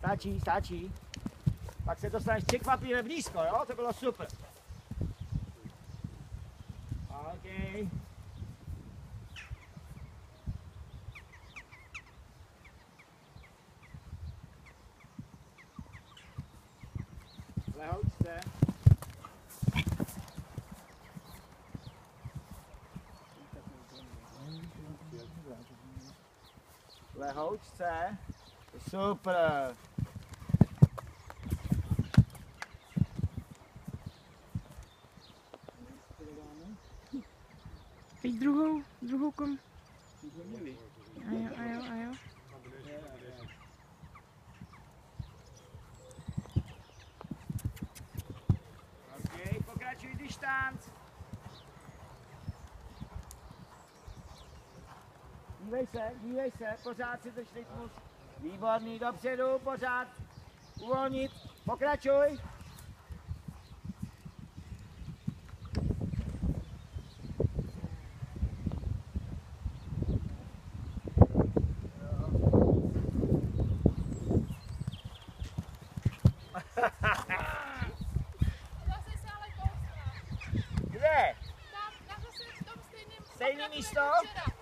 Stačí, stačí. Pak se dostaneš překvapivě blízko, jo? To bylo super. OK. Lehoučce. Lehoučce. Super. Teď druhou kom. A jo. OK, pokračuj distanc. Dívej se, pořád si drž rytmus. Výborný, dopředu, pořád. Uvolnit, pokračuj. Zase se ale kousla. Kde? Tam, zase v tom stejném Stejný místo? jako včera.